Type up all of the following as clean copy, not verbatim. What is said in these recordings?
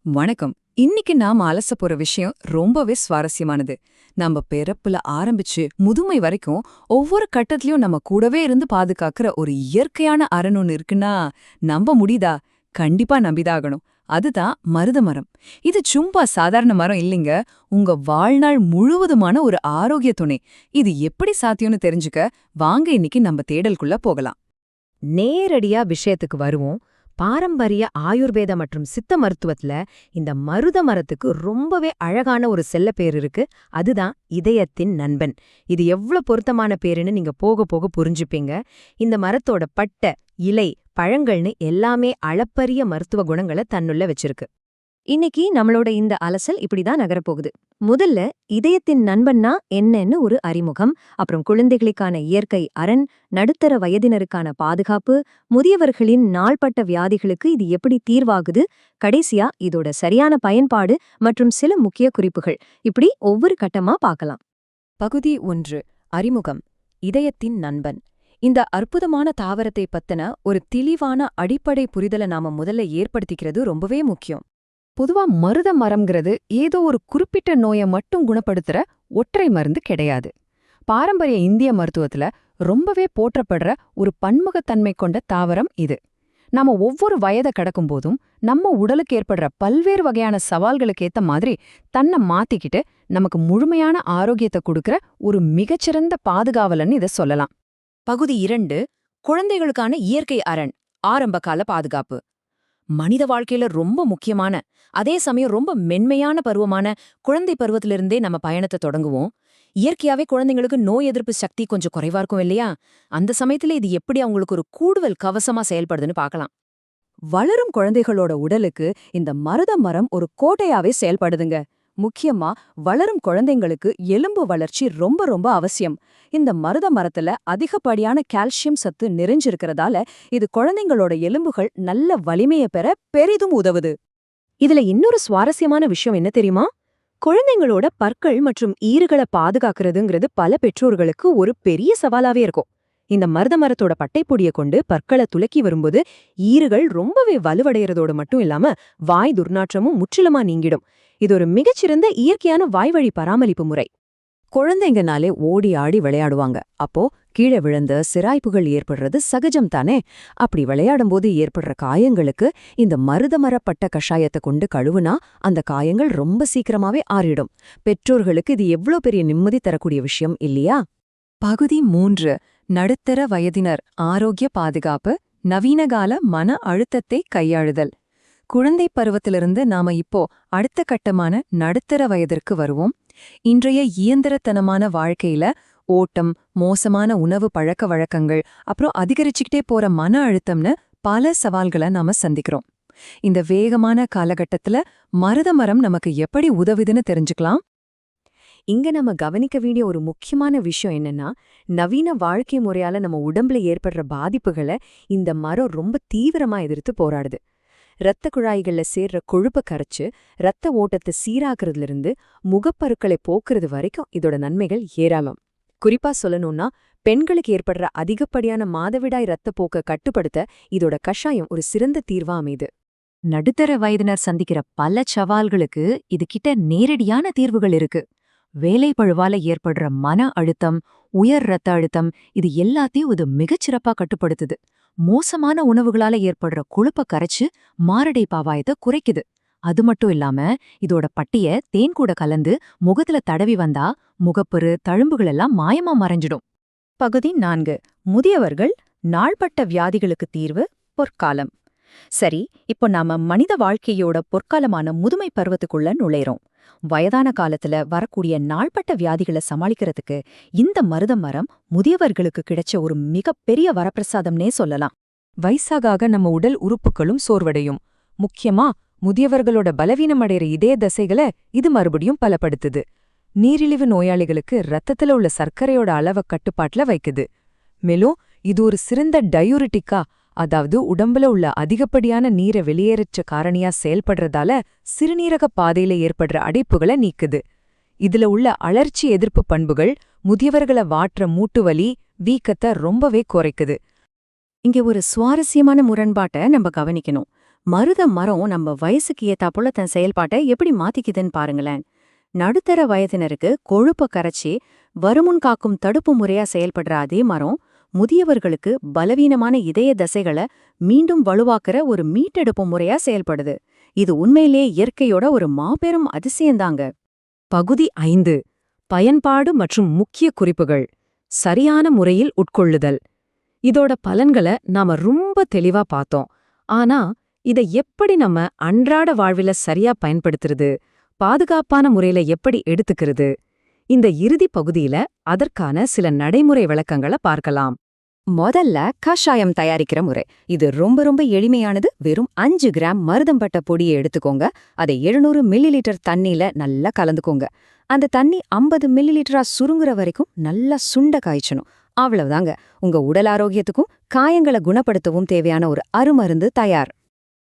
வணக்கம். இன்னைக்கு நாம அலச போற விஷயம் ரொம்பவே சுவாரஸ்யமானது. நம்ம பிறப்புல ஆரம்பிச்சு முதுமை வரைக்கும் ஒவ்வொரு கட்டத்திலயும் நம்ம கூடவே இருந்து பாதுகாக்கிற ஒரு இயற்கையான அரண் ஒன்னு இருக்குன்னா நம்ப முடியுதா? கண்டிப்பா நம்பிதாகணும். அதுதான் மருத மரம். இது சும்மா சாதாரண மரம் இல்லைங்க. உங்க வாழ்நாள் முழுவதுமான ஒரு ஆரோக்கிய துணை. இது எப்படி சாத்தியம்னு தெரிஞ்சுக்க வாங்க இன்னைக்கு நம்ம தேடலுக்குள்ள போகலாம். நேரடியா விஷயத்துக்கு வருவோம். பாரம்பரிய ஆயுர்வேத மற்றும் சித்த மருத்துவத்துல இந்த மருத மரத்துக்கு ரொம்பவே அழகான ஒரு செல்ல பேர் இருக்கு. அதுதான் இதயத்தின் நண்பன். இது எவ்ளோ பொருத்தமான பேருன்னு நீங்க போக போக புரிஞ்சுப்பீங்க. இந்த மரத்தோட பட்டை, இலை, பழங்கள்னு எல்லாமே அளப்பரிய மருத்துவ குணங்களை தன்னுள்ள வச்சிருக்கு. இன்னைக்கு நம்மளோட இந்த அலசல் இப்படிதான் நகரப்போகுது. முதல்ல இதயத்தின் நண்பன்னா என்னன்னு ஒரு அறிமுகம், அப்புறம் குழந்தைகளுக்கான இயற்கை அரண், நடுத்தர வயதினருக்கான பாதுகாப்பு, முதியவர்களின் நாள்பட்ட வியாதிகளுக்கு இது எப்படி தீர்வாகுது, கடைசியா இதோட சரியான பயன்பாடு மற்றும் சில முக்கிய குறிப்புகள், இப்படி ஒவ்வொரு கட்டமா பார்க்கலாம். பகுதி 1. அறிமுகம். இதயத்தின் நண்பன். இந்த அற்புதமான தாவரத்தை பத்தின ஒரு தெளிவான அடிப்படை புரிதலை நாம முதல்ல ஏற்படுத்திக்கிறது ரொம்பவே முக்கியம். பொதுவா மருத மரம்ங்கிறது ஏதோ ஒரு குறிப்பிட்ட நோயை மட்டும் குணப்படுத்துற ஒற்றை மருந்து கிடையாது. பாரம்பரிய இந்திய மருத்துவத்துல ரொம்பவே போற்றப்படுற ஒரு பன்முகத்தன்மை கொண்ட தாவரம் இது. நாம ஒவ்வொரு வயதை கடக்கும்போதும் நம்ம உடலுக்கு ஏற்படுற பல்வேறு வகையான சவால்களுக்கு ஏத்த மாதிரி தன்னை மாத்திக்கிட்டு நமக்கு முழுமையான ஆரோக்கியத்தை கொடுக்கற ஒரு மிகச்சிறந்த பாதுகாவலன்னு இதை சொல்லலாம். பகுதி 2. குழந்தைகளுக்கான இயற்கை அரண், ஆரம்பகால பாதுகாப்பு. மனித வாழ்க்கையில ரொம்ப முக்கியமான, அதே சமயம் ரொம்ப மென்மையான பருவமான குழந்தை பருவத்திலிருந்தே நம்ம பயணத்தை தொடங்குவோம். இயற்கையாவே குழந்தைங்களுக்கு நோய் எதிர்ப்பு சக்தி கொஞ்சம் குறைவா இருக்கும் இல்லையா? அந்த சமயத்துல இது எப்படி அவங்களுக்கு ஒரு கூடுதல் கவசமா செயல்படுதுன்னு பார்க்கலாம். வளரும் குழந்தைகளோட உடலுக்கு இந்த மருத மரம் ஒரு கோட்டையாவே செயல்படுதுங்க. முக்கியமா வளரும் குழந்தைங்களுக்கு எலும்பு வளர்ச்சி ரொம்ப ரொம்ப அவசியம். இந்த மருத மரத்துல அதிகப்படியான கால்சியம் சத்து நிறைஞ்சிருக்கிறதால இது குழந்தைங்களோட எலும்புகள் நல்ல வலிமையை பெற பெரிதும் உதவுது. இதுல இன்னொரு சுவாரஸ்யமான விஷயம் என்ன தெரியுமா? குழந்தைங்களோட பற்கள் மற்றும் ஈறுகளை பாதுகாக்கிறதுங்கிறது பல பெற்றோர்களுக்கு ஒரு பெரிய சவாலாவே இருக்கும். இந்த மருத மரத்தோட பட்டைப்பொடியை கொண்டு பற்களை துலக்கி வரும்போது ஈறுகள் ரொம்பவே வலுவடைகிறதோடு மட்டும் இல்லாம வாய் துர்நாற்றமும் முற்றிலுமா நீங்கிடும். இது ஒரு மிகச்சிறந்த இயற்கையான வாய்வழி பராமரிப்பு முறை. குழந்தைங்கனாலே ஓடி ஆடி விளையாடுவாங்க. அப்போ கீழே விழுந்த சிராய்ப்புகள் ஏற்படுறது சகஜம் தானே? அப்படி விளையாடும்போது ஏற்படுற காயங்களுக்கு இந்த மருதமரப்பட்ட கஷாயத்தை கொண்டு கழுவுனா அந்த காயங்கள் ரொம்ப சீக்கிரமாவே ஆறிடும். பெற்றோர்களுக்கு இது எவ்ளோ பெரிய நிம்மதி தரக்கூடிய விஷயம் இல்லையா? பகுதி 3. நடுத்தர வயதினர் ஆரோக்கிய பாதுகாப்பு, நவீனகால மன அழுத்தத்தை கையாளுதல். குழந்தை பருவத்திலிருந்து நாம இப்போ அடுத்த கட்டமான நடுத்தர வயதிற்கு வருவோம். இன்றைய இயந்திரத்தனமான வாழ்க்கையில ஓட்டம், மோசமான உணவு பழக்க வழக்கங்கள், அப்புறம் அதிகரிச்சுக்கிட்டே போற மன அழுத்தம்னு பல சவால்களை நாம சந்திக்கிறோம். இந்த வேகமான காலகட்டத்துல மருத மரம் நமக்கு எப்படி உதவுதுன்னு தெரிஞ்சுக்கலாம். இங்க நம்ம கவனிக்க வேண்டிய ஒரு முக்கியமான விஷயம் என்னன்னா, நவீன வாழ்க்கை முறையால நம்ம உடம்புல ஏற்படுற பாதிப்புகளை இந்த மரம் ரொம்ப தீவிரமா எதிர்த்து போராடுது. இரத்த குழாய்கள்ல சேர்ற கொழுப்பை கரைச்சு இரத்த ஓட்டத்தை சீராக்குறதுல இருந்து முகப்பருக்களை போக்குறது வரைக்கும் இதோட நன்மைகள் ஏராளம். குறிப்பா சொல்லணும்னா, பெண்களுக்கு ஏற்படுற அதிகப்படியான மாதவிடாய் இரத்தப்போக்கை கட்டுப்படுத்த இதோட கஷாயம் ஒரு சிறந்த தீர்வா அமைது. நடுத்தர வயதினர் சந்திக்கிற பல சவால்களுக்கு இதுகிட்ட நேரடியான தீர்வுகள் இருக்கு. வேலை பழுவால ஏற்படுற மன அழுத்தம், உயர் இரத்த அழுத்தம், இது எல்லாத்தையும் இது மிகச்சிறப்பா கட்டுப்படுத்துது. மோசமான உணவுகளால ஏற்படுற கொழுப்பை கரைச்சு மாரடை பாவாயத்தை குறைக்குது. அது மட்டும் இல்லாம இதோட பட்டிய தேன் கூட கலந்து முகத்துல தடவி வந்தா முகப்பரு, தழும்புகள் எல்லாம் மாயமா மறைஞ்சிடும். பகுதி 4. முதியவர்கள், நாள்பட்ட வியாதிகளுக்கு தீர்வு, பொற்காலம். சரி, இப்போ நாம மனித வாழ்க்கையோட பொற்காலமான முதுமை பருவத்துக்குள்ள நுழைறோம். வயதான காலத்துல வரக்கூடிய நாள்பட்ட வியாதிகளை சமாளிக்கிறதுக்கு இந்த மருத மரம் முதியவர்களுக்கு கிடைச்ச ஒரு மிகப்பெரிய வரப்பிரசாதம்னே சொல்லலாம். வயசாக நம்ம உடல் உறுப்புகளும் சோர்வடையும். முக்கியமா முதியவர்களோட பலவீனமடைற இதய தசைகளை இது மறுபடியும் பலப்படுத்துது. நீரிழிவு நோயாளிகளுக்கு ரத்தத்துல உள்ள சர்க்கரையோட அளவை கட்டுப்பாட்டுல வைக்குது. மேலும் இது ஒரு சிறந்த டயூரிட்டிக்கா, அதாவது உடம்புல உள்ள அதிகப்படியான நீரை வெளியேற்ற காரணியா செயல்படுறதால சிறுநீரக பாதையில ஏற்படுற அடைப்புகளை நீக்குது. இதுல உள்ள அழற்சி எதிர்ப்பு பண்புகள் முதியவர்களை வாற்ற மூட்டுவலி, வீக்கத்தை ரொம்பவே குறைக்குது. இங்க ஒரு சுவாரஸ்யமான முரண்பாட்டை நம்ம கவனிக்கணும். மருத மரம் நம்ம வயசுக்கு ஏத்தாப்புல தன் செயல்பாட்டை எப்படி மாத்திக்குதுன்னு பாருங்களேன். நடுத்தர வயதினருக்கு கொழுப்ப கரைச்சி வருமுன் காக்கும் தடுப்பு முறையா செயல்படுற அதே மரம் முதியவர்களுக்கு பலவீனமான இதய தசைகளை மீண்டும் வலுவாக்குற ஒரு மீட்டெடுப்பு முறையா செயல்படுது. இது உண்மையிலேயே இயற்கையோட ஒரு மாபெரும் அதிசயந்தாங்க. பகுதி 5 பயன்பாடு மற்றும் முக்கிய குறிப்புகள். சரியான முறையில் உட்கொள்ளுதல். இதோட பலன்களை நாம ரொம்ப தெளிவா பார்த்தோம். ஆனா இதை எப்படி நம்ம அன்றாட வாழ்வில சரியா பயன்படுத்துறது, பாதுகாப்பான முறையில எப்படி எடுத்துக்கிறது, இந்த இறுதி பகுதியில அதற்கான சில நடைமுறை விளக்கங்களை பார்க்கலாம். முதல்ல கஷாயம் தயாரிக்கிற முறை. இது ரொம்ப ரொம்ப எளிமையானது. வெறும் 5 கிராம் மருதம்பட்ட பொடியை எடுத்துக்கோங்க. அதை 700 மில்லிலிட்டர் தண்ணியில நல்லா கலந்துக்கோங்க. அந்த தண்ணி 50 மில்லிலிட்டரா சுருங்குற வரைக்கும் நல்லா சுண்ட காய்ச்சணும். அவ்வளவுதாங்க. உங்க உடல் ஆரோக்கியத்துக்கும் காயங்களை குணப்படுத்தவும் தேவையான ஒரு அருமருந்து தயார்.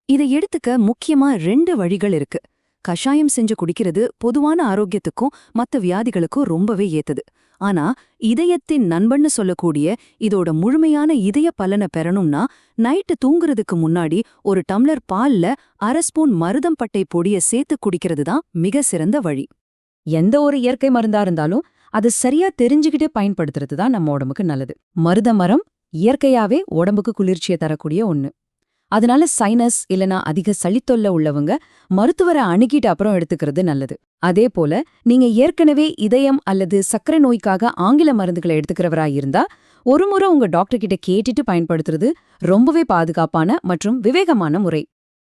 இதை எடுத்துக்க முக்கியமா 2 வழிகள் இருக்கு. கஷாயம் செஞ்சு குடிக்கிறது பொதுவான ஆரோக்கியத்துக்கும் மத்த வியாதிகளுக்கும் ரொம்பவே ஏத்தது. ஆனா இதயத்தின் நண்பன்னு சொல்லக்கூடிய இதோட முழுமையான இதய பலனை பெறணும்னா நைட்டு தூங்குறதுக்கு முன்னாடி ஒரு டம்ளர் பால்ல 1/2 ஸ்பூன் மருதம்பட்டை பொடிய சேர்த்து குடிக்கிறது தான் மிக சிறந்த வழி. எந்த ஒரு இயற்கை மருந்தா இருந்தாலும் அது சரியா தெரிஞ்சுக்கிட்டே பயன்படுத்துறது தான் நம்ம உடம்புக்கு நல்லது. மருத மரம் இயற்கையாவே உடம்புக்கு குளிர்ச்சியை தரக்கூடிய ஒண்ணு. அதனால சைனஸ் இல்லனா அதிக சளித்தொல்ல உள்ளவங்க மருத்துவரை அணுகிட்டு அப்புறம் எடுத்துக்கிறது நல்லது. அதே போல நீங்க ஏற்கனவே இதயம் அல்லது சர்க்கரை நோய்க்காக ஆங்கில மருந்துகளை எடுத்துக்கிறவரா இருந்தா ஒரு முறை உங்க டாக்டர் கிட்ட கேட்டுட்டு பயன்படுத்துறது ரொம்பவே பாதுகாப்பான மற்றும் விவேகமான முறை.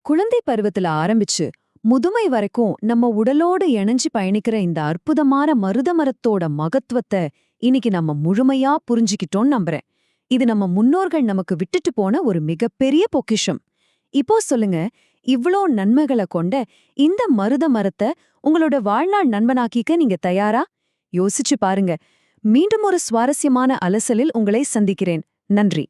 குழந்தை பருவத்துல ஆரம்பிச்சு முதுமை வரைக்கும் நம்ம உடலோடு இணைஞ்சு பயணிக்கிற இந்த அற்புதமான மருத மரத்தோட மகத்துவத்தை இன்னைக்கு நம்ம முழுமையா புரிஞ்சுக்கிட்டோம்னு நம்புறேன். இது நம்ம முன்னோர்கள் நமக்கு விட்டுட்டு போன ஒரு மிகப்பெரிய பொக்கிஷம். இப்போ சொல்லுங்க, இவ்ளோ நன்மைகளை கொண்ட இந்த மருத மரத்தை உங்களோட வாழ்நாள் நண்பனாக்கிக்க நீங்க தயாரா? யோசிச்சு பாருங்க. மீண்டும் ஒரு சுவாரஸ்யமான அலசலில் உங்களை சந்திக்கிறேன். நன்றி.